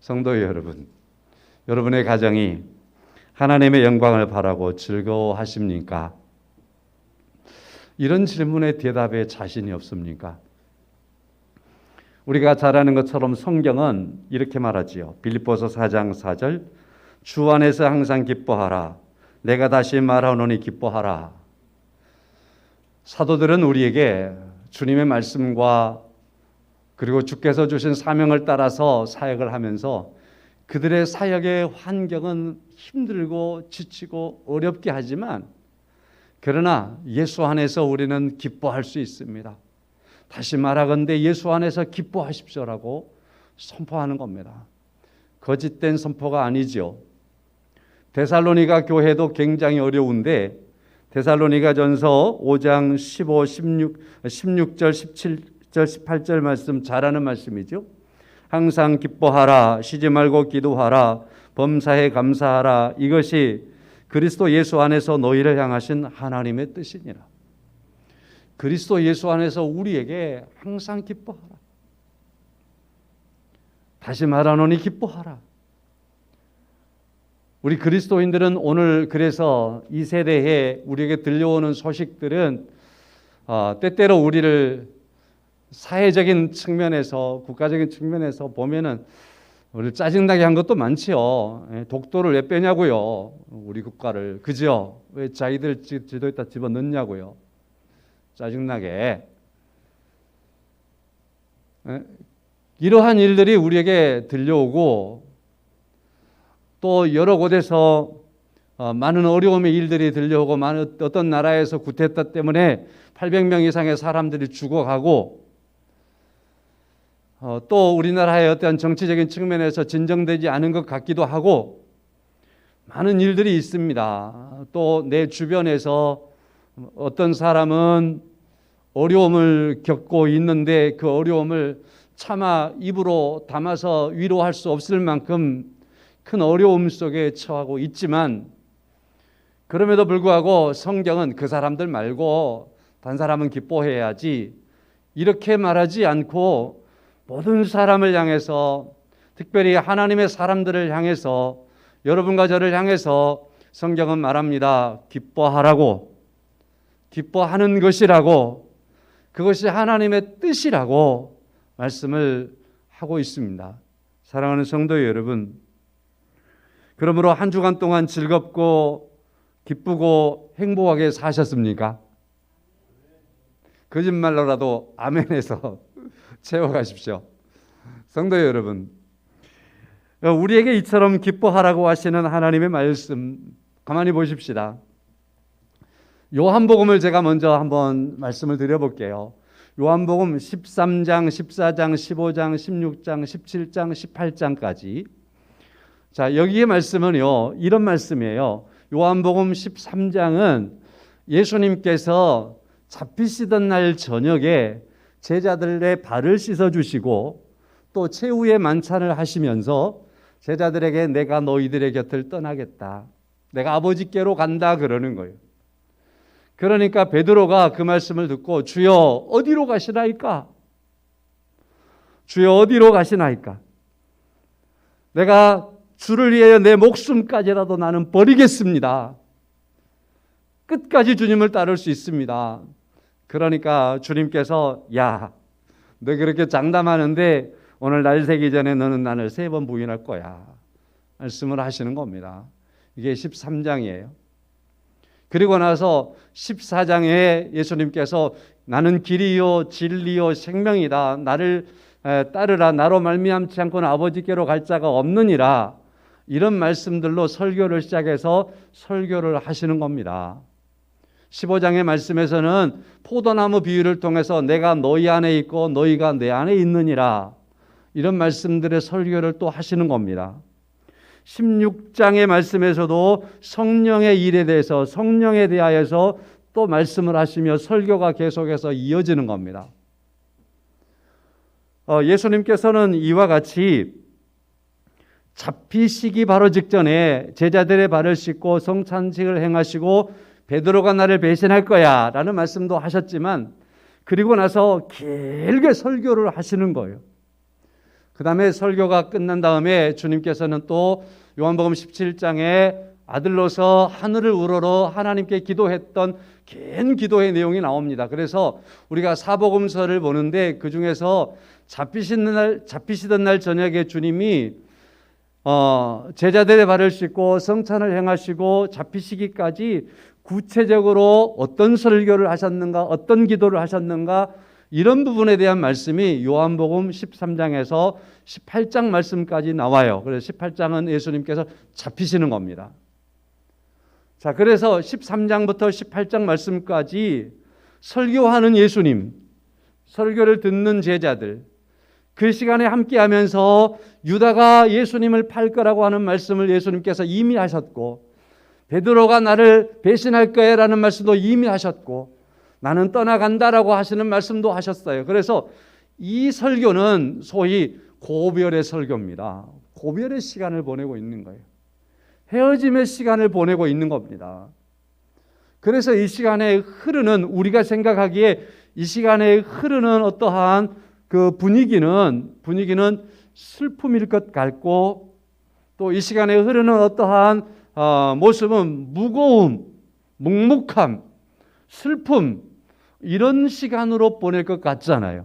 성도 여러분, 여러분의 가정이 하나님의 영광을 바라고 즐거워하십니까? 이런 질문에 대답에 자신이 없습니까? 우리가 잘 아는 것처럼 성경은 이렇게 말하지요. 빌립보서 4장 4절, 주 안에서 항상 기뻐하라. 내가 다시 말하노니 기뻐하라. 사도들은 우리에게 주님의 말씀과 그리고 주께서 주신 사명을 따라서 사역을 하면서 그들의 사역의 환경은 힘들고 지치고 어렵게 하지만 그러나 예수 안에서 우리는 기뻐할 수 있습니다. 다시 말하건대 예수 안에서 기뻐하십시오라고 선포하는 겁니다. 거짓된 선포가 아니죠. 데살로니가 교회도 굉장히 어려운데 데살로니가전서 5장 15, 16절, 17절, 18절 말씀 잘 아는 말씀이죠. 항상 기뻐하라, 쉬지 말고 기도하라, 범사에 감사하라. 이것이 그리스도 예수 안에서 너희를 향하신 하나님의 뜻이니라. 그리스도 예수 안에서 우리에게 항상 기뻐하라. 다시 말하노니 기뻐하라. 우리 그리스도인들은 오늘 그래서 이 세대에 우리에게 들려오는 소식들은 때때로 우리를 사회적인 측면에서 국가적인 측면에서 보면은 우리 짜증나게 한 것도 많지요. 독도를 왜 빼냐고요. 우리 국가를. 그죠? 왜 자기들 지도에다 집어넣냐고요. 짜증나게. 이러한 일들이 우리에게 들려오고 또 여러 곳에서 많은 어려움의 일들이 들려오고 많은 어떤 나라에서 구테타 때문에 800명 이상의 사람들이 죽어가고 또 우리나라의 어떤 정치적인 측면에서 진정되지 않은 것 같기도 하고 많은 일들이 있습니다. 또 내 주변에서 어떤 사람은 어려움을 겪고 있는데 그 어려움을 차마 입으로 담아서 위로할 수 없을 만큼 큰 어려움 속에 처하고 있지만 그럼에도 불구하고 성경은 그 사람들 말고 다른 사람은 기뻐해야지 이렇게 말하지 않고 모든 사람을 향해서 특별히 하나님의 사람들을 향해서 여러분과 저를 향해서 성경은 말합니다. 기뻐하라고, 기뻐하는 것이라고, 그것이 하나님의 뜻이라고 말씀을 하고 있습니다. 사랑하는 성도 여러분, 그러므로 한 주간 동안 즐겁고 기쁘고 행복하게 사셨습니까? 거짓말로라도 아멘해서 채워가십시오. 성도 여러분, 우리에게 이처럼 기뻐하라고 하시는 하나님의 말씀 가만히 보십시다. 요한복음을 제가 먼저 한번 말씀을 드려볼게요. 요한복음 13장, 14장, 15장, 16장, 17장, 18장까지. 자, 여기의 말씀은요, 이런 말씀이에요. 요한복음 13장은 예수님께서 잡히시던 날 저녁에 제자들의 발을 씻어주시고 또 최후의 만찬을 하시면서 제자들에게 내가 너희들의 곁을 떠나겠다. 내가 아버지께로 간다 그러는 거예요. 그러니까 베드로가 그 말씀을 듣고 주여 어디로 가시나이까? 주여 어디로 가시나이까? 내가 주를 위하여 내 목숨까지라도 나는 버리겠습니다. 끝까지 주님을 따를 수 있습니다. 그러니까 주님께서 야, 너 그렇게 장담하는데 오늘 날 새기 전에 너는 나를 3번 부인할 거야. 말씀을 하시는 겁니다. 이게 13장이에요. 그리고 나서 14장에 예수님께서 나는 길이요 진리요 생명이다. 나를 따르라. 나로 말미암지 않고는 아버지께로 갈 자가 없느니라. 이런 말씀들로 설교를 시작해서 설교를 하시는 겁니다. 15장의 말씀에서는 포도나무 비유를 통해서 내가 너희 안에 있고 너희가 내 안에 있느니라. 이런 말씀들의 설교를 또 하시는 겁니다. 16장의 말씀에서도 성령의 일에 대해서 성령에 대하여서 또 말씀을 하시며 설교가 계속해서 이어지는 겁니다. 예수님께서는 이와 같이 잡히시기 바로 직전에 제자들의 발을 씻고 성찬식을 행하시고 베드로가 나를 배신할 거야 라는 말씀도 하셨지만 그리고 나서 길게 설교를 하시는 거예요. 그 다음에 설교가 끝난 다음에 주님께서는 또 요한복음 17장에 아들로서 하늘을 우러러 하나님께 기도했던 긴 기도의 내용이 나옵니다. 그래서 우리가 사복음서를 보는데 그 중에서 잡히시던 날 저녁에 주님이 제자들의 발을 씻고 성찬을 행하시고 잡히시기까지 구체적으로 어떤 설교를 하셨는가, 어떤 기도를 하셨는가, 이런 부분에 대한 말씀이 요한복음 13장에서 18장 말씀까지 나와요. 그래서 18장은 예수님께서 잡히시는 겁니다. 자, 그래서 13장부터 18장 말씀까지 설교하는 예수님, 설교를 듣는 제자들, 그 시간에 함께 하면서 유다가 예수님을 팔 거라고 하는 말씀을 예수님께서 이미 하셨고, 베드로가 나를 배신할 거야라는 말씀도 이미 하셨고, 나는 떠나간다라고 하시는 말씀도 하셨어요. 그래서 이 설교는 소위 고별의 설교입니다. 고별의 시간을 보내고 있는 거예요. 헤어짐의 시간을 보내고 있는 겁니다. 그래서 이 시간에 흐르는, 우리가 생각하기에 이 시간에 흐르는 어떠한 그 분위기는 슬픔일 것 같고, 또 이 시간에 흐르는 어떠한 모습은 무거움, 묵묵함, 슬픔, 이런 시간으로 보낼 것 같잖아요.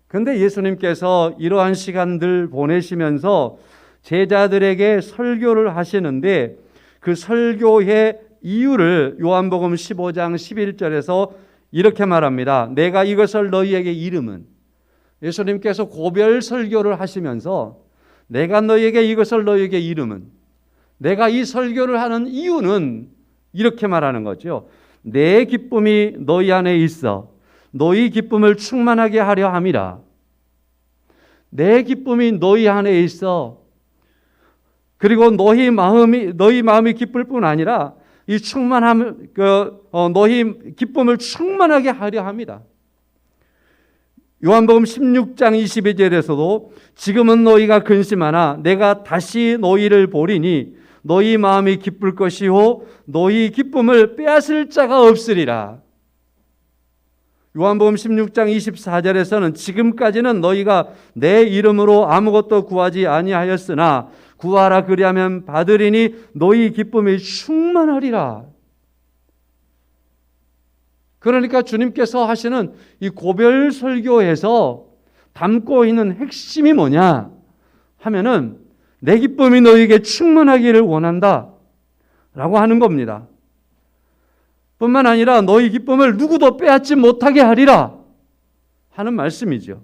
그런데 예수님께서 이러한 시간들 보내시면서 제자들에게 설교를 하시는데, 그 설교의 이유를 요한복음 15장 11절에서 이렇게 말합니다. 내가 이것을 너희에게 이름은, 예수님께서 고별 설교를 하시면서 내가 너희에게 이것을 너희에게 이름은, 내가 이 설교를 하는 이유는 이렇게 말하는 거죠. 내 기쁨이 너희 안에 있어 너희 기쁨을 충만하게 하려 함이라. 내 기쁨이 너희 안에 있어. 그리고 너희 마음이 기쁠 뿐 아니라 이 충만함, 너희 기쁨을 충만하게 하려 합니다. 요한복음 16장 22절에서도 지금은 너희가 근심하나 내가 다시 너희를 보리니 너희 마음이 기쁠 것이요 너희 기쁨을 빼앗을 자가 없으리라. 요한복음 16장 24절에서는 지금까지는 너희가 내 이름으로 아무것도 구하지 아니하였으나 구하라 그리하면 받으리니 너희 기쁨이 충만하리라. 그러니까 주님께서 하시는 이 고별 설교에서 담고 있는 핵심이 뭐냐 하면은 내 기쁨이 너희에게 충만하기를 원한다 라고 하는 겁니다. 뿐만 아니라 너희 기쁨을 누구도 빼앗지 못하게 하리라 하는 말씀이죠.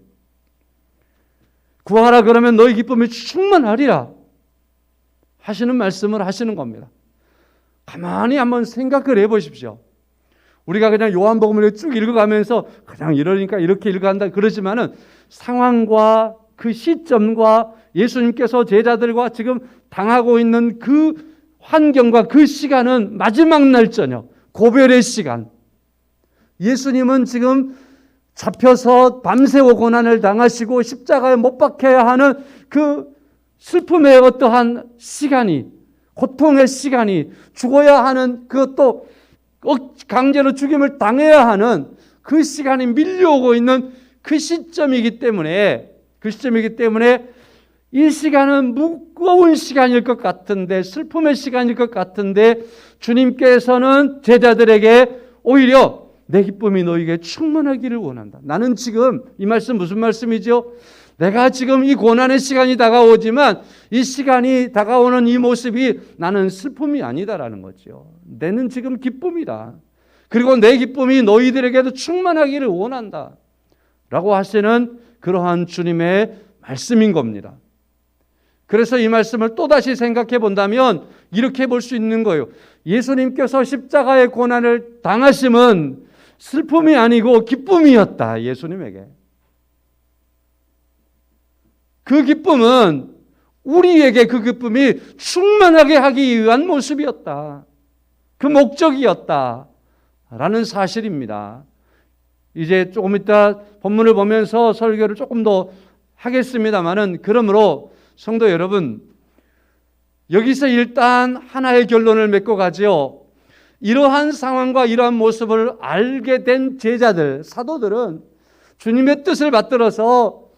구하라 그러면 너희 기쁨이 충만하리라 하시는 말씀을 하시는 겁니다. 가만히 한번 생각을 해보십시오. 우리가 그냥 요한복음을 쭉 읽어가면서 그냥 이러니까 이렇게 읽어간다 그러지만은 상황과 그 시점과 예수님께서 제자들과 지금 당하고 있는 그 환경과 그 시간은 마지막 날 저녁, 고별의 시간. 예수님은 지금 잡혀서 밤새워 고난을 당하시고 십자가에 못 박혀야 하는 그 슬픔의 어떠한 시간이, 고통의 시간이, 죽어야 하는 그것도 강제로 죽임을 당해야 하는 그 시간이 밀려오고 있는 그 시점이기 때문에 이 시간은 무거운 시간일 것 같은데, 슬픔의 시간일 것 같은데 주님께서는 제자들에게 오히려 내 기쁨이 너에게 충만하기를 원한다. 나는 지금 이 말씀 무슨 말씀이죠? 내가 지금 이 고난의 시간이 다가오지만 이 시간이 다가오는 이 모습이 나는 슬픔이 아니다라는 거죠. 내는 지금 기쁨이다. 그리고 내 기쁨이 너희들에게도 충만하기를 원한다 라고 하시는 그러한 주님의 말씀인 겁니다. 그래서 이 말씀을 또다시 생각해 본다면 이렇게 볼 수 있는 거예요. 예수님께서 십자가의 고난을 당하심은 슬픔이 아니고 기쁨이었다. 예수님에게. 그 기쁨은 우리에게 그 기쁨이 충만하게 하기 위한 모습이었다. 그 목적이었다. 라는 사실입니다. 이제 조금 이따 본문을 보면서 설교를 조금 더 하겠습니다만은, 그러므로 성도 여러분, 여기서 일단 하나의 결론을 맺고 가죠. 이러한 상황과 이러한 모습을 알게 된 제자들, 사도들은 주님의 뜻을 받들어서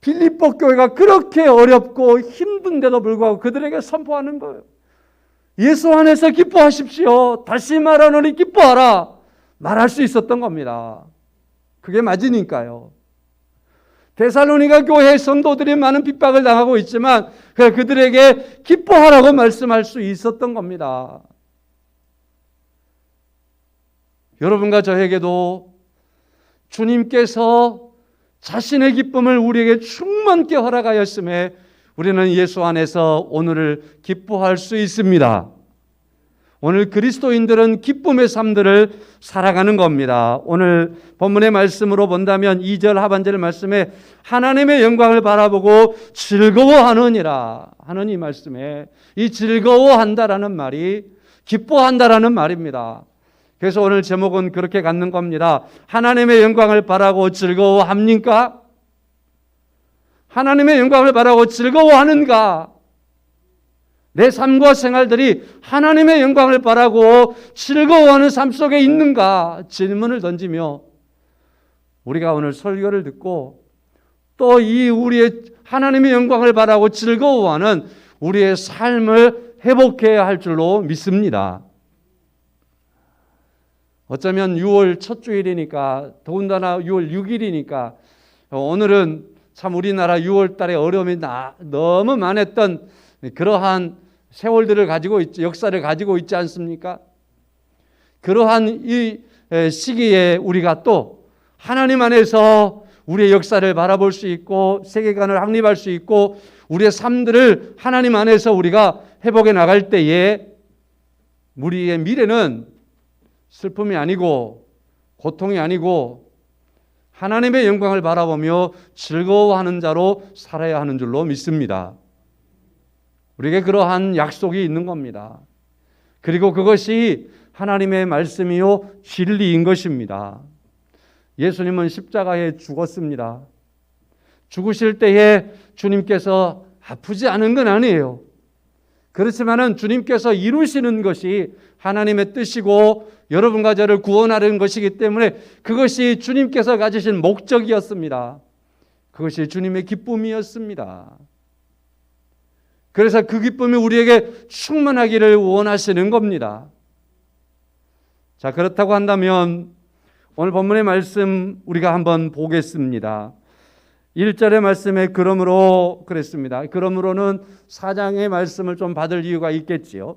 빌립보 교회가 그렇게 어렵고 힘든데도 불구하고 그들에게 선포하는 거예요. 예수 안에서 기뻐하십시오. 다시 말하노니 기뻐하라. 말할 수 있었던 겁니다. 그게 맞으니까요. 데살로니가 교회의 성도들이 많은 핍박을 당하고 있지만 그들에게 기뻐하라고 말씀할 수 있었던 겁니다. 여러분과 저에게도 주님께서 자신의 기쁨을 우리에게 충만케 허락하였음에 우리는 예수 안에서 오늘을 기뻐할 수 있습니다. 오늘 그리스도인들은 기쁨의 삶들을 살아가는 겁니다. 오늘 본문의 말씀으로 본다면 2절 하반절 말씀에 하나님의 영광을 바라보고 즐거워하느니라 하는 이 말씀에 이 즐거워한다라는 말이 기뻐한다라는 말입니다. 그래서 오늘 제목은 그렇게 갖는 겁니다. 하나님의 영광을 바라고 즐거워합니까? 하나님의 영광을 바라고 즐거워하는가? 내 삶과 생활들이 하나님의 영광을 바라고 즐거워하는 삶 속에 있는가? 질문을 던지며 우리가 오늘 설교를 듣고 또 이 우리의 하나님의 영광을 바라고 즐거워하는 우리의 삶을 회복해야 할 줄로 믿습니다. 어쩌면 6월 첫 주일이니까 더군다나 6월 6일이니까 오늘은 참 우리나라 6월 달에 어려움이 너무 많았던 그러한 세월들을 가지고 있지, 역사를 가지고 있지 않습니까? 그러한 이 시기에 우리가 또 하나님 안에서 우리의 역사를 바라볼 수 있고 세계관을 확립할 수 있고 우리의 삶들을 하나님 안에서 우리가 회복해 나갈 때에 우리의 미래는 슬픔이 아니고 고통이 아니고 하나님의 영광을 바라보며 즐거워하는 자로 살아야 하는 줄로 믿습니다. 우리에게 그러한 약속이 있는 겁니다. 그리고 그것이 하나님의 말씀이요 진리인 것입니다. 예수님은 십자가에 죽었습니다. 죽으실 때에 주님께서 아프지 않은 건 아니에요. 그렇지만은 주님께서 이루시는 것이 하나님의 뜻이고 여러분과 저를 구원하려는 것이기 때문에 그것이 주님께서 가지신 목적이었습니다. 그것이 주님의 기쁨이었습니다. 그래서 그 기쁨이 우리에게 충만하기를 원하시는 겁니다. 자, 그렇다고 한다면 오늘 본문의 말씀 우리가 한번 보겠습니다. 1절의 말씀에 그러므로 그랬습니다. 그러므로는 4장의 말씀을 좀 받을 이유가 있겠지요.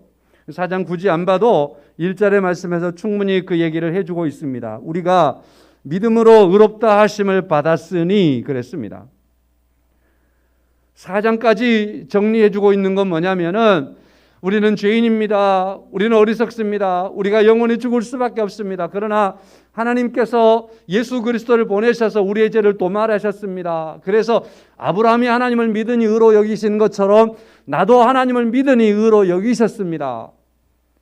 4장 굳이 안 봐도 1절의 말씀에서 충분히 그 얘기를 해주고 있습니다. 우리가 믿음으로 의롭다 하심을 받았으니 그랬습니다. 4장까지 정리해주고 있는 건 뭐냐면은 우리는 죄인입니다. 우리는 어리석습니다. 우리가 영원히 죽을 수밖에 없습니다. 그러나 하나님께서 예수 그리스도를 보내셔서 우리의 죄를 도말하셨습니다. 그래서 아브라함이 하나님을 믿으니 의로 여기시는 것처럼 나도 하나님을 믿으니 의로 여기셨습니다.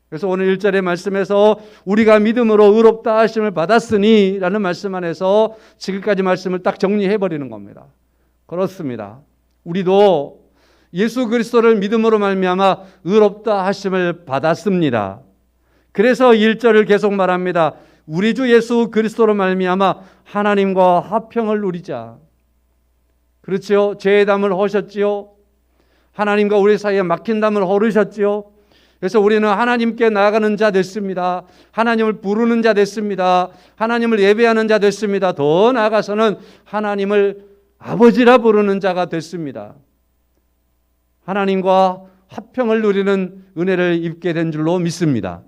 그래서 오늘 1절의 말씀에서 우리가 믿음으로 의롭다 하심을 받았으니 라는 말씀 안에서 지금까지 말씀을 딱 정리해버리는 겁니다. 그렇습니다. 우리도 예수 그리스도를 믿음으로 말미암아 의롭다 하심을 받았습니다. 그래서 1절을 계속 말합니다. 우리 주 예수 그리스도로 말미암아 하나님과 화평을 누리자. 그렇지요? 죄의 담을 허셨지요? 하나님과 우리 사이에 막힌 담을 허르셨지요? 그래서 우리는 하나님께 나아가는 자 됐습니다. 하나님을 부르는 자 됐습니다. 하나님을 예배하는 자 됐습니다. 더 나아가서는 하나님을 아버지라 부르는 자가 됐습니다. 하나님과 화평을 누리는 은혜를 입게 된 줄로 믿습니다.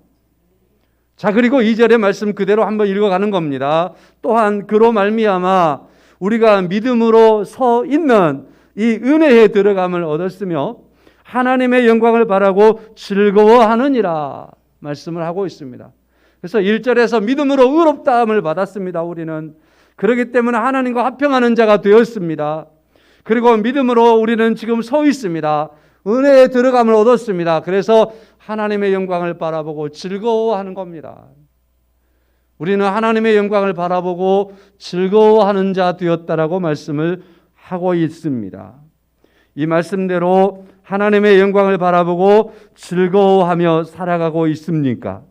자, 그리고 2절의 말씀 그대로 한번 읽어가는 겁니다. 또한 그로 말미암아 우리가 믿음으로 서 있는 이 은혜에 들어감을 얻었으며 하나님의 영광을 바라고 즐거워하느니라 말씀을 하고 있습니다. 그래서 1절에서 믿음으로 의롭다함을 받았습니다. 우리는 그렇기 때문에 하나님과 화평하는 자가 되었습니다. 그리고 믿음으로 우리는 지금 서 있습니다. 은혜에 들어감을 얻었습니다. 그래서 하나님의 영광을 바라보고 즐거워하는 겁니다. 우리는 하나님의 영광을 바라보고 즐거워하는 자 되었다라고 말씀을 하고 있습니다. 이 말씀대로 하나님의 영광을 바라보고 즐거워하며 살아가고 있습니까?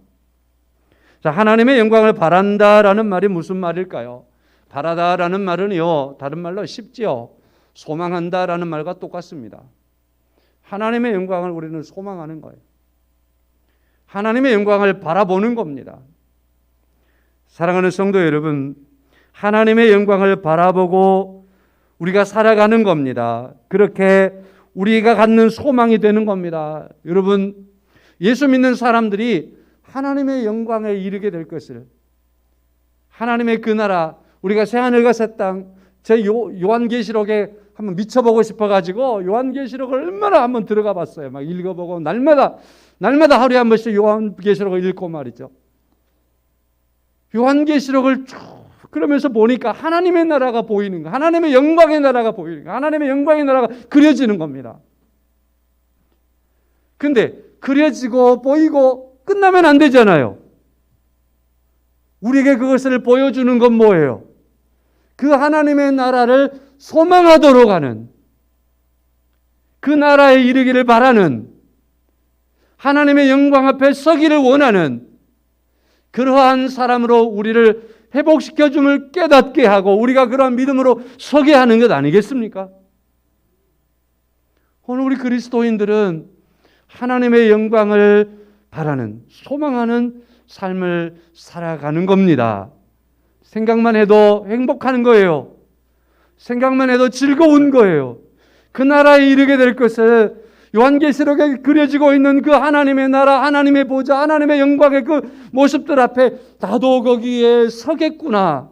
자, 하나님의 영광을 바란다라는 말이 무슨 말일까요? 바라다라는 말은요, 다른 말로 쉽지요. 소망한다라는 말과 똑같습니다. 하나님의 영광을 우리는 소망하는 거예요. 하나님의 영광을 바라보는 겁니다. 사랑하는 성도 여러분, 하나님의 영광을 바라보고 우리가 살아가는 겁니다. 그렇게 우리가 갖는 소망이 되는 겁니다. 여러분, 예수 믿는 사람들이 하나님의 영광에 이르게 될 것을, 하나님의 그 나라, 우리가 새하늘과 새 땅, 제 요한계시록에 한번 미쳐보고 싶어가지고 요한계시록을 얼마나 한번 들어가 봤어요. 막 읽어보고 날마다 하루에 한 번씩 요한계시록을 읽고 말이죠. 요한계시록을 쭉 그러면서 보니까 하나님의 나라가 보이는 거, 하나님의 영광의 나라가 보이는 거, 하나님의 영광의 나라가 그려지는 겁니다. 근데 그려지고 보이고 끝나면 안 되잖아요. 우리에게 그것을 보여주는 건 뭐예요? 그 하나님의 나라를 소망하도록 하는, 그 나라에 이르기를 바라는, 하나님의 영광 앞에 서기를 원하는 그러한 사람으로 우리를 회복시켜 줌을 깨닫게 하고 우리가 그러한 믿음으로 서게 하는 것 아니겠습니까? 오늘 우리 그리스도인들은 하나님의 영광을 바라는, 소망하는 삶을 살아가는 겁니다. 생각만 해도 행복한 거예요. 생각만 해도 즐거운 거예요. 그 나라에 이르게 될 것을 요한계시록에 그려지고 있는 그 하나님의 나라, 하나님의 보좌, 하나님의 영광의 그 모습들 앞에 나도 거기에 서겠구나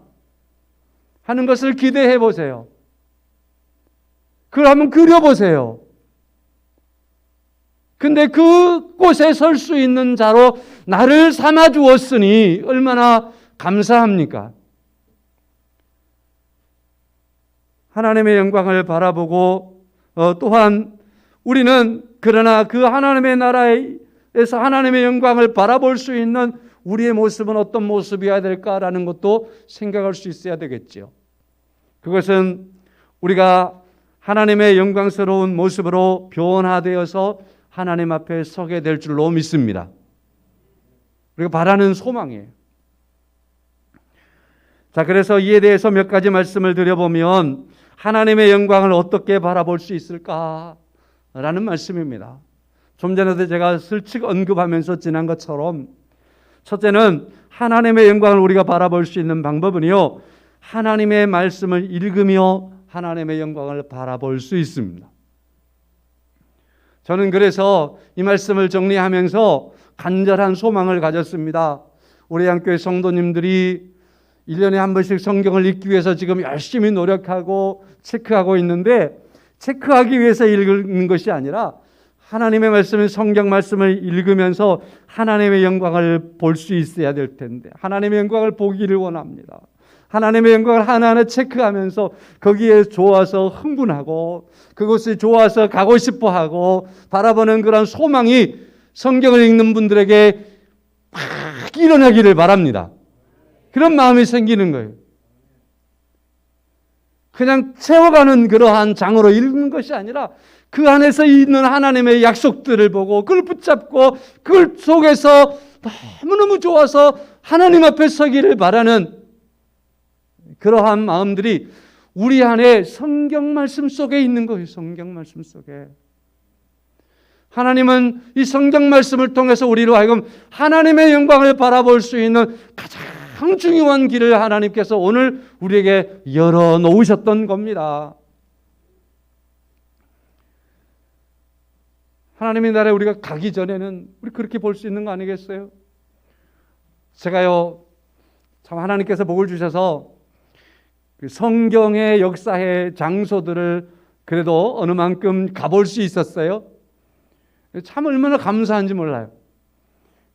하는 것을 기대해 보세요. 그걸 한번 그려보세요. 근데 그곳에 설 수 있는 자로 나를 삼아 주었으니 얼마나 감사합니까? 하나님의 영광을 바라보고 또한 우리는 그러나 그 하나님의 나라에서 하나님의 영광을 바라볼 수 있는 우리의 모습은 어떤 모습이어야 될까라는 것도 생각할 수 있어야 되겠죠. 그것은 우리가 하나님의 영광스러운 모습으로 변화되어서 하나님 앞에 서게 될 줄로 믿습니다. 우리가 바라는 소망이에요. 자, 그래서 이에 대해서 몇 가지 말씀을 드려보면 하나님의 영광을 어떻게 바라볼 수 있을까라는 말씀입니다. 좀 전에도 제가 슬쩍 언급하면서 지난 것처럼 첫째는 하나님의 영광을 우리가 바라볼 수 있는 방법은요, 하나님의 말씀을 읽으며 하나님의 영광을 바라볼 수 있습니다. 저는 그래서 이 말씀을 정리하면서 간절한 소망을 가졌습니다. 우리 한교회 성도님들이 1년에 한 번씩 성경을 읽기 위해서 지금 열심히 노력하고 체크하고 있는데, 체크하기 위해서 읽는 것이 아니라 하나님의 말씀인 성경 말씀을 읽으면서 하나님의 영광을 볼 수 있어야 될 텐데, 하나님의 영광을 보기를 원합니다. 하나님의 영광을 하나하나 체크하면서 거기에 좋아서 흥분하고 그것이 좋아서 가고 싶어하고 바라보는 그런 소망이 성경을 읽는 분들에게 막 일어나기를 바랍니다. 그런 마음이 생기는 거예요. 그냥 채워가는 그러한 장으로 읽는 것이 아니라 그 안에서 있는 하나님의 약속들을 보고 그걸 붙잡고 그걸 속에서 너무너무 좋아서 하나님 앞에 서기를 바라는 그러한 마음들이 우리 안에 성경 말씀 속에 있는 거예요. 성경 말씀 속에. 하나님은 이 성경 말씀을 통해서 우리로 하여금 하나님의 영광을 바라볼 수 있는 가장 중요한 길을 하나님께서 오늘 우리에게 열어놓으셨던 겁니다. 하나님의 나라에 우리가 가기 전에는 우리 그렇게 볼 수 있는 거 아니겠어요? 제가요, 참 하나님께서 복을 주셔서 그 성경의 역사의 장소들을 그래도 어느 만큼 가볼 수 있었어요. 참 얼마나 감사한지 몰라요.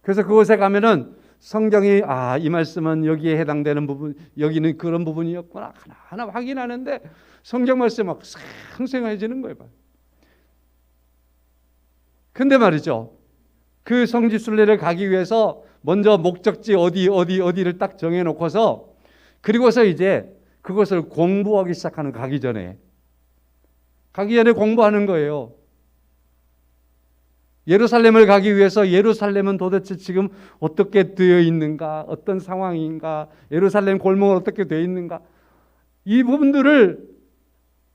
그래서 그곳에 가면은 성경이 이 말씀은 여기에 해당되는 부분, 여기는 그런 부분이었구나 하나하나 확인하는데 성경 말씀이 막 생생해지는 거예요. 근데 말이죠, 그 성지순례를 가기 위해서 먼저 목적지 어디를 딱 정해놓고서 그리고서 이제 그것을 공부하기 시작하는, 가기 전에 공부하는 거예요. 예루살렘을 가기 위해서 예루살렘은 도대체 지금 어떻게 되어 있는가, 어떤 상황인가, 예루살렘 골목은 어떻게 되어 있는가, 이 부분들을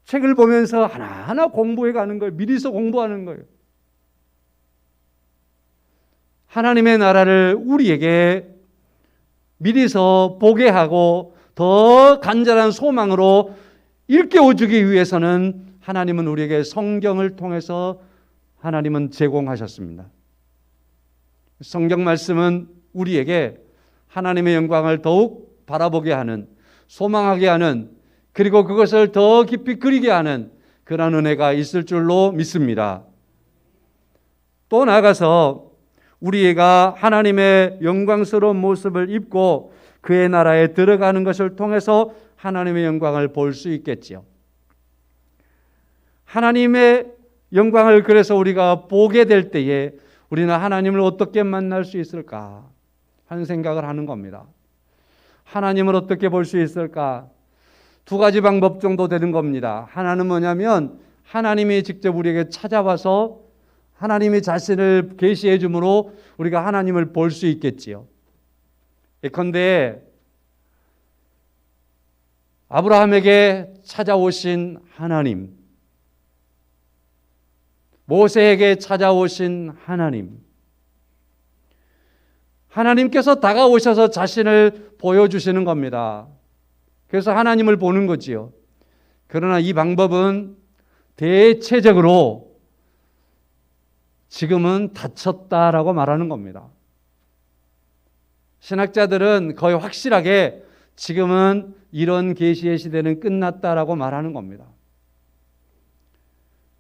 책을 보면서 하나하나 공부해 가는 거예요. 미리서 공부하는 거예요. 하나님의 나라를 우리에게 미리서 보게 하고 더 간절한 소망으로 일깨워주기 위해서는 하나님은 우리에게 성경을 통해서 하나님은 제공하셨습니다. 성경 말씀은 우리에게 하나님의 영광을 더욱 바라보게 하는, 소망하게 하는, 그리고 그것을 더 깊이 그리게 하는 그런 은혜가 있을 줄로 믿습니다. 또 나아가서 우리가 하나님의 영광스러운 모습을 입고 그의 나라에 들어가는 것을 통해서 하나님의 영광을 볼 수 있겠지요. 하나님의 영광을 그래서 우리가 보게 될 때에 우리는 하나님을 어떻게 만날 수 있을까 하는 생각을 하는 겁니다. 하나님을 어떻게 볼 수 있을까? 두 가지 방법 정도 되는 겁니다. 하나는 뭐냐면 하나님이 직접 우리에게 찾아와서 하나님이 자신을 계시해 주므로 우리가 하나님을 볼 수 있겠지요. 예컨대 아브라함에게 찾아오신 하나님, 모세에게 찾아오신 하나님, 하나님께서 다가오셔서 자신을 보여주시는 겁니다. 그래서 하나님을 보는 거지요. 그러나 이 방법은 대체적으로 지금은 닫혔다라고 말하는 겁니다. 신학자들은 거의 확실하게 지금은 이런 계시의 시대는 끝났다라고 말하는 겁니다.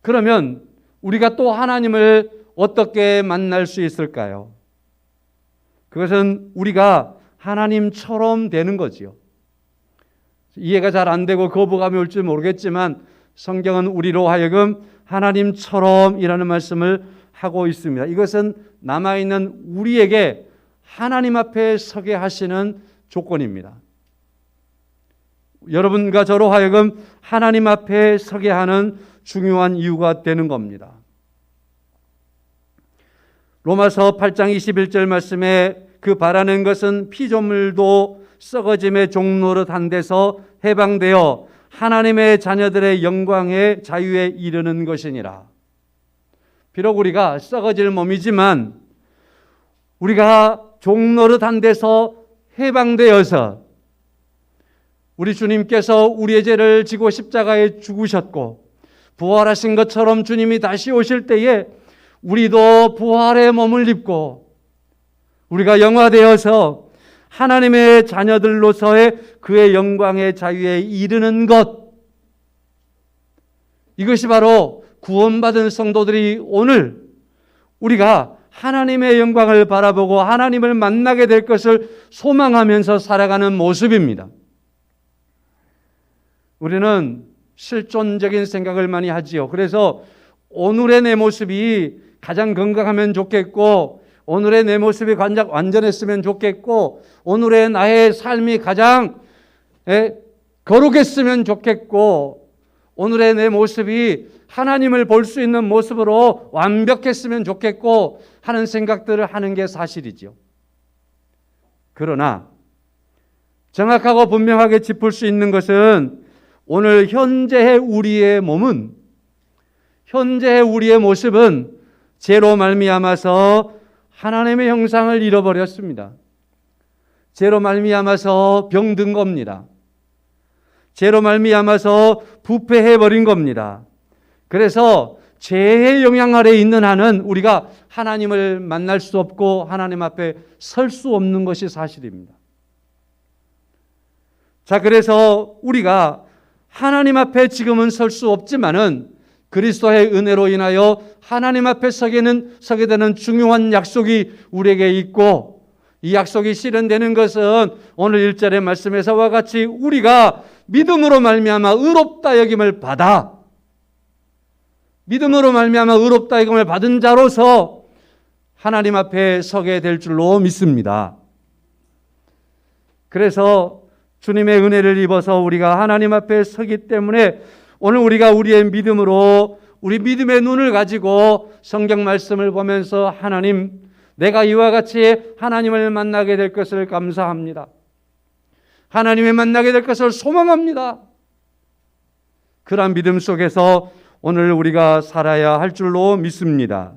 그러면 우리가 또 하나님을 어떻게 만날 수 있을까요? 그것은 우리가 하나님처럼 되는 거지요. 이해가 잘 안 되고 거부감이 올지 모르겠지만 성경은 우리로 하여금 하나님처럼이라는 말씀을 하고 있습니다. 이것은 남아있는 우리에게 하나님 앞에 서게 하시는 조건입니다. 여러분과 저로 하여금 하나님 앞에 서게 하는 중요한 이유가 되는 겁니다. 로마서 8장 21절 말씀에 그 바라는 것은 피조물도 썩어짐의 종노릇 한 데서 해방되어 하나님의 자녀들의 영광의 자유에 이르는 것이니라. 비록 우리가 썩어질 몸이지만 우리가 종노릇 한 데서 해방되어서 우리 주님께서 우리의 죄를 지고 십자가에 죽으셨고 부활하신 것처럼 주님이 다시 오실 때에 우리도 부활의 몸을 입고 우리가 영화되어서 하나님의 자녀들로서의 그의 영광의 자유에 이르는 것, 이것이 바로 구원받은 성도들이 오늘 우리가 하나님의 영광을 바라보고 하나님을 만나게 될 것을 소망하면서 살아가는 모습입니다. 우리는 실존적인 생각을 많이 하지요. 그래서 오늘의 내 모습이 가장 건강하면 좋겠고, 오늘의 내 모습이 완전했으면 좋겠고, 오늘의 나의 삶이 가장 거룩했으면 좋겠고, 오늘의 내 모습이 하나님을 볼 수 있는 모습으로 완벽했으면 좋겠고 하는 생각들을 하는 게 사실이죠. 그러나 정확하고 분명하게 짚을 수 있는 것은 오늘 현재의 우리의 몸은, 현재의 우리의 모습은 죄로 말미암아서 하나님의 형상을 잃어버렸습니다. 죄로 말미암아서 병든 겁니다. 죄로 말미암아서 부패해버린 겁니다. 그래서 죄의 영향 아래 있는 한은 우리가 하나님을 만날 수 없고 하나님 앞에 설 수 없는 것이 사실입니다. 자, 그래서 우리가 하나님 앞에 지금은 설 수 없지만은 그리스도의 은혜로 인하여 하나님 앞에 서게 되는 중요한 약속이 우리에게 있고, 이 약속이 실현되는 것은 오늘 1절의 말씀에서와 같이 우리가 믿음으로 말미암아 의롭다 여김을 받아, 믿음으로 말미암아 의롭다 여김을 받은 자로서 하나님 앞에 서게 될 줄로 믿습니다. 그래서 주님의 은혜를 입어서 우리가 하나님 앞에 서기 때문에 오늘 우리가 우리의 믿음으로, 우리 믿음의 눈을 가지고 성경 말씀을 보면서 하나님, 내가 이와 같이 하나님을 만나게 될 것을 감사합니다. 하나님을 만나게 될 것을 소망합니다. 그러한 믿음 속에서 오늘 우리가 살아야 할 줄로 믿습니다.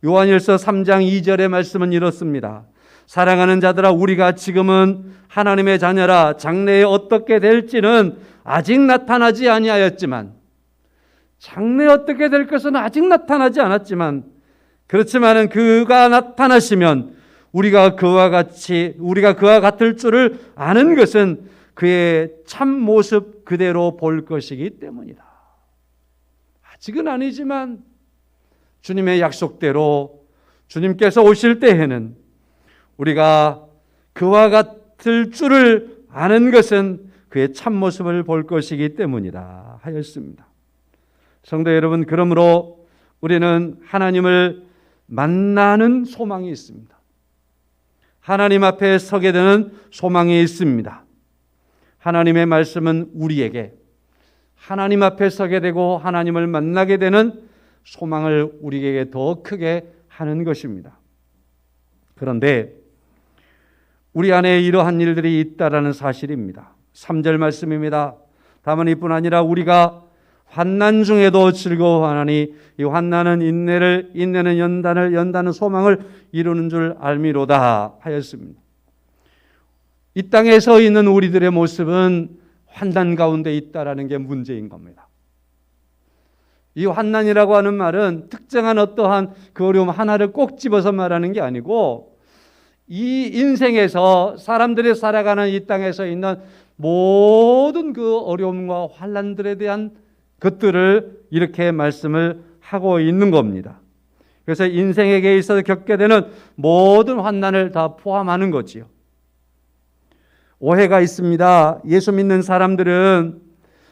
요한일서 3장 2절의 말씀은 이렇습니다. 사랑하는 자들아, 우리가 지금은 하나님의 자녀라. 장래에 어떻게 될지는 아직 나타나지 아니하였지만, 장래에 어떻게 될 것은 아직 나타나지 않았지만, 그렇지만은 그가 나타나시면 우리가 그와 같을 줄을 아는 것은 그의 참 모습 그대로 볼 것이기 때문이다. 아직은 아니지만 주님의 약속대로 주님께서 오실 때에는 우리가 그와 같을 줄을 아는 것은 그의 참모습을 볼 것이기 때문이다 하였습니다. 성도 여러분, 그러므로 우리는 하나님을 만나는 소망이 있습니다. 하나님 앞에 서게 되는 소망이 있습니다. 하나님의 말씀은 우리에게 하나님 앞에 서게 되고 하나님을 만나게 되는 소망을 우리에게 더 크게 하는 것입니다. 그런데 우리 안에 이러한 일들이 있다라는 사실입니다. 3절 말씀입니다. 다만 이뿐 아니라 우리가 환난 중에도 즐거워하나니 이 환난은 인내는 연단은 소망을 이루는 줄 알미로다 하였습니다. 이 땅에 서 있는 우리들의 모습은 환난 가운데 있다라는 게 문제인 겁니다. 이 환난이라고 하는 말은 특정한 어떠한 그 어려움 하나를 꼭 집어서 말하는 게 아니고, 이 인생에서 사람들이 살아가는 이 땅에서 있는 모든 그 어려움과 환난들에 대한 것들을 이렇게 말씀을 하고 있는 겁니다. 그래서 인생에게 있어서 겪게 되는 모든 환난을 다 포함하는 거지요. 오해가 있습니다. 예수 믿는 사람들은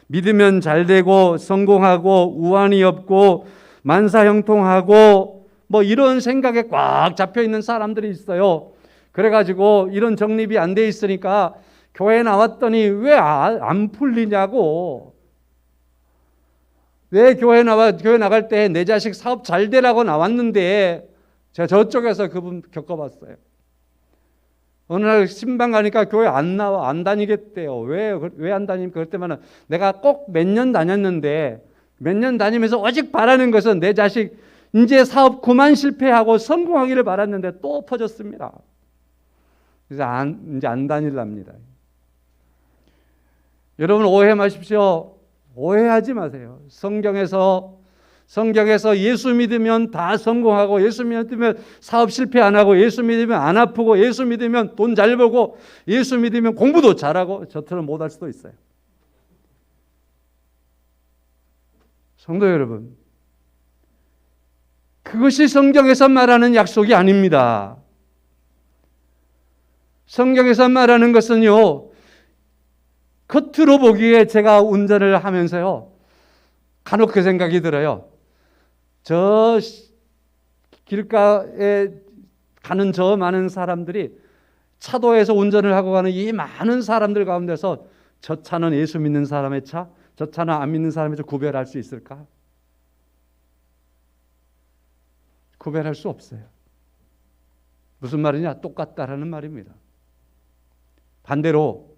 믿으면 잘 되고 성공하고 우환이 없고 만사형통하고 뭐 이런 생각에 꽉 잡혀 있는 사람들이 있어요. 그래가지고 이런 정립이 안 돼 있으니까 교회 나왔더니 왜 안 풀리냐고. 왜 교회 나갈 때 내 자식 사업 잘 되라고 나왔는데, 제가 저쪽에서 그분 겪어봤어요. 어느 날 신방 가니까 교회 안 다니겠대요. 왜 안 다니면 그럴 때마다 내가 꼭 몇 년 다녔는데, 몇 년 다니면서 오직 바라는 것은 내 자식 이제 사업 그만 실패하고 성공하기를 바랐는데 또 엎어졌습니다. 그래서 이제 안 다닐랍니다. 여러분 오해 마십시오. 오해하지 마세요. 성경에서 예수 믿으면 다 성공하고, 예수 믿으면 사업 실패 안 하고, 예수 믿으면 안 아프고, 예수 믿으면 돈 잘 벌고, 예수 믿으면 공부도 잘하고, 저처럼 못할 수도 있어요. 성도 여러분, 그것이 성경에서 말하는 약속이 아닙니다. 성경에서 말하는 것은요, 겉으로 보기에 제가 운전을 하면서요, 간혹 그 생각이 들어요. 저 길가에 가는 저 많은 사람들이, 차도에서 운전을 하고 가는 이 많은 사람들 가운데서 저 차는 예수 믿는 사람의 차, 저 차는 안 믿는 사람의 차 구별할 수 있을까? 구별할 수 없어요. 무슨 말이냐? 똑같다라는 말입니다. 반대로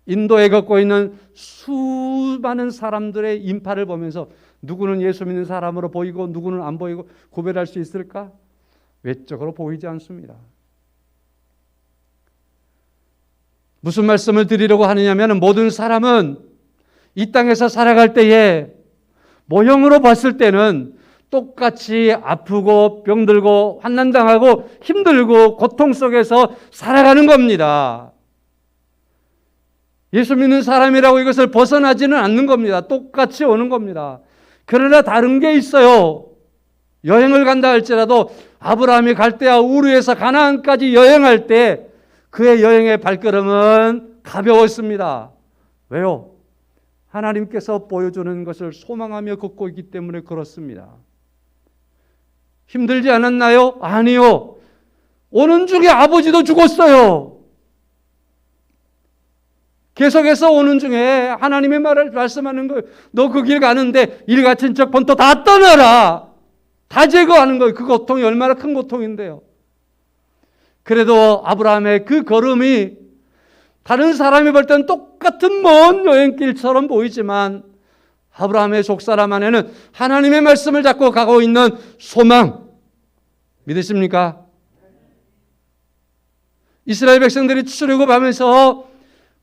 인도에 걷고 있는 수많은 사람들의 인파를 보면서 누구는 예수 믿는 사람으로 보이고 누구는 안 보이고 구별할 수 있을까? 외적으로 보이지 않습니다. 무슨 말씀을 드리려고 하느냐면, 모든 사람은 이 땅에서 살아갈 때에 모형으로 봤을 때는 똑같이 아프고 병들고 환난당하고 힘들고 고통 속에서 살아가는 겁니다. 예수 믿는 사람이라고 이것을 벗어나지는 않는 겁니다. 똑같이 오는 겁니다. 그러나 다른 게 있어요. 여행을 간다 할지라도 아브라함이 갈대아 우르에서 가나안까지 여행할 때 그의 여행의 발걸음은 가벼웠습니다. 왜요? 하나님께서 보여주는 것을 소망하며 걷고 있기 때문에 그렇습니다. 힘들지 않았나요? 아니요. 오는 중에 아버지도 죽었어요. 계속해서 오는 중에 하나님의 말을 말씀하는 거예요. 너 그 길 가는데 일가 친척 본토 다 떠나라. 다 제거하는 거예요. 그 고통이 얼마나 큰 고통인데요. 그래도 아브라함의 그 걸음이 다른 사람이 볼 때는 똑같은 먼 여행길처럼 보이지만 아브라함의 족사람 안에는 하나님의 말씀을 잡고 가고 있는 소망, 믿으십니까? 이스라엘 백성들이 출애굽하면서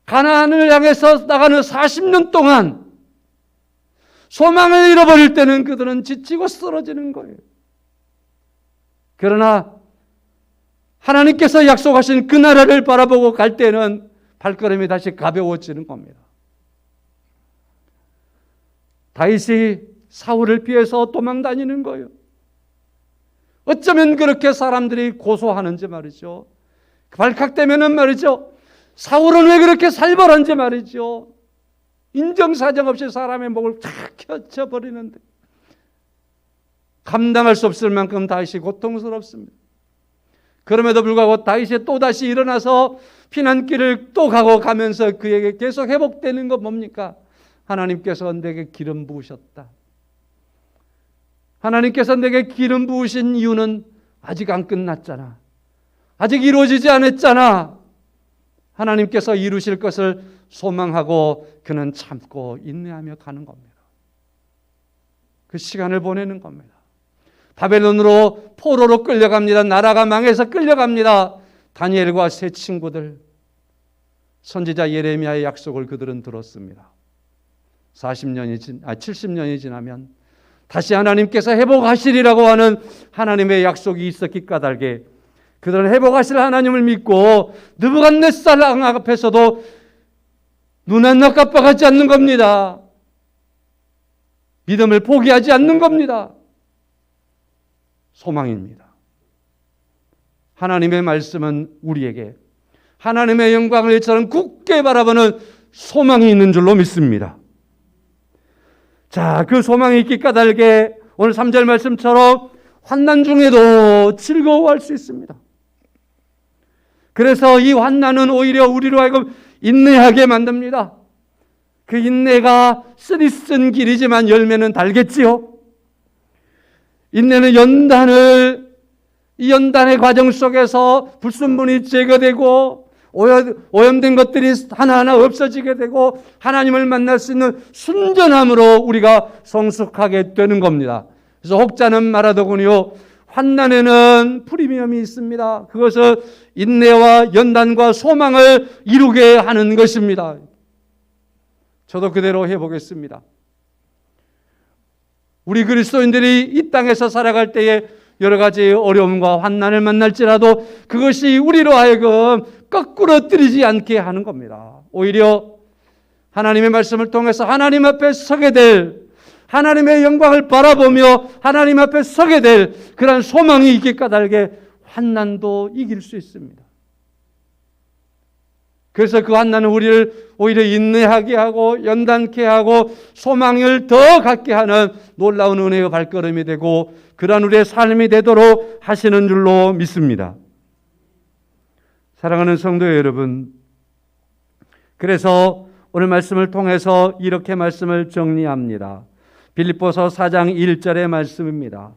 가나안을 향해서 나가는 40년 동안 소망을 잃어버릴 때는 그들은 지치고 쓰러지는 거예요. 그러나 하나님께서 약속하신 그 나라를 바라보고 갈 때는 발걸음이 다시 가벼워지는 겁니다. 다윗이 사울을 피해서 도망 다니는 거예요. 어쩌면 그렇게 사람들이 고소하는지 말이죠. 발칵되면은 말이죠. 사울은 왜 그렇게 살벌한지 말이죠. 인정사정 없이 사람의 목을 탁 켜쳐버리는데 감당할 수 없을 만큼 다윗이 고통스럽습니다. 그럼에도 불구하고 다윗이 또다시 일어나서 피난길을 또 가면서 그에게 계속 회복되는 건 뭡니까? 하나님께서 내게 기름 부으셨다. 하나님께서 내게 기름 부으신 이유는 아직 안 끝났잖아. 아직 이루어지지 않았잖아. 하나님께서 이루실 것을 소망하고 그는 참고 인내하며 가는 겁니다. 그 시간을 보내는 겁니다. 바벨론으로 포로로 끌려갑니다. 나라가 망해서 끌려갑니다. 다니엘과 세 친구들, 선지자 예레미야의 약속을 그들은 들었습니다. 70년이 지나면 다시 하나님께서 회복하시리라고 하는 하나님의 약속이 있었기 까닭에 그들은 회복하실 하나님을 믿고 느부갓네살 왕 앞에서도 눈 하나 깜빡하지 않는 겁니다. 믿음을 포기하지 않는 겁니다. 소망입니다. 하나님의 말씀은 우리에게 하나님의 영광을 저는 굳게 바라보는 소망이 있는 줄로 믿습니다. 자, 그 소망이 있기 까닭에 오늘 3절 말씀처럼 환난 중에도 즐거워할 수 있습니다. 그래서 이 환난은 오히려 우리로 하여금 인내하게 만듭니다. 그 인내가 쓰리쓴 길이지만 열매는 달겠지요. 인내는 이 연단의 과정 속에서 불순물이 제거되고 오염된 것들이 하나하나 없어지게 되고 하나님을 만날 수 있는 순전함으로 우리가 성숙하게 되는 겁니다. 그래서 혹자는 말하더군요. 환난에는 프리미엄이 있습니다. 그것은 인내와 연단과 소망을 이루게 하는 것입니다. 저도 그대로 해보겠습니다. 우리 그리스도인들이 이 땅에서 살아갈 때에 여러 가지 어려움과 환난을 만날지라도 그것이 우리로 하여금 거꾸로 뜨리지 않게 하는 겁니다. 오히려 하나님의 말씀을 통해서 하나님 앞에 서게 될, 하나님의 영광을 바라보며 하나님 앞에 서게 될 그런 소망이 있기 까닭에 환난도 이길 수 있습니다. 그래서 그 환난은 우리를 오히려 인내하게 하고 연단케 하고 소망을 더 갖게 하는 놀라운 은혜의 발걸음이 되고 그러한 우리의 삶이 되도록 하시는 줄로 믿습니다. 사랑하는 성도 여러분, 그래서 오늘 말씀을 통해서 이렇게 말씀을 정리합니다. 빌립보서 4장 1절의 말씀입니다.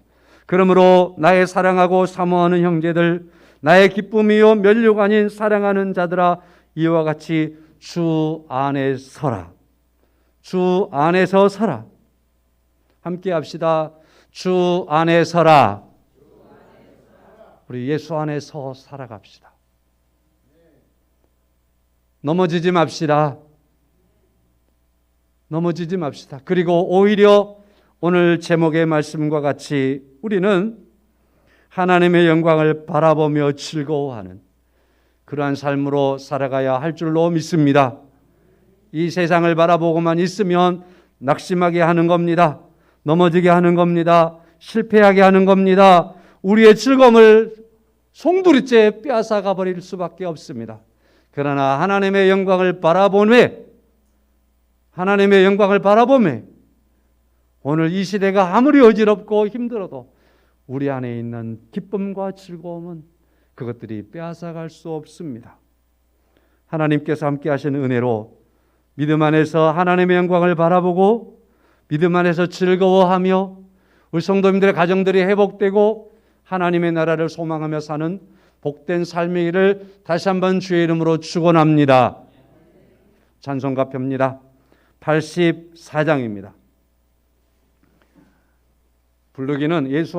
그러므로 나의 사랑하고 사모하는 형제들, 나의 기쁨이요 면류가 아닌 사랑하는 자들아, 이와 같이 주 안에 서라. 주 안에서 서라. 함께 합시다. 주 안에 서라. 우리 예수 안에서 살아갑시다. 넘어지지 맙시다. 넘어지지 맙시다. 그리고 오히려 오늘 제목의 말씀과 같이 우리는 하나님의 영광을 바라보며 즐거워하는 그러한 삶으로 살아가야 할 줄로 믿습니다. 이 세상을 바라보고만 있으면 낙심하게 하는 겁니다. 넘어지게 하는 겁니다. 실패하게 하는 겁니다. 우리의 즐거움을 송두리째 빼앗아가 버릴 수밖에 없습니다. 그러나 하나님의 영광을 바라보매 오늘 이 시대가 아무리 어지럽고 힘들어도 우리 안에 있는 기쁨과 즐거움은 그것들이 빼앗아갈 수 없습니다. 하나님께서 함께 하시는 은혜로 믿음 안에서 하나님의 영광을 바라보고 믿음 안에서 즐거워하며 우리 성도님들의 가정들이 회복되고 하나님의 나라를 소망하며 사는 복된 삶의 일을 다시 한번 주의 이름으로 축원합니다. 찬송가 펴입니다. 84장입니다. 부르기는 예수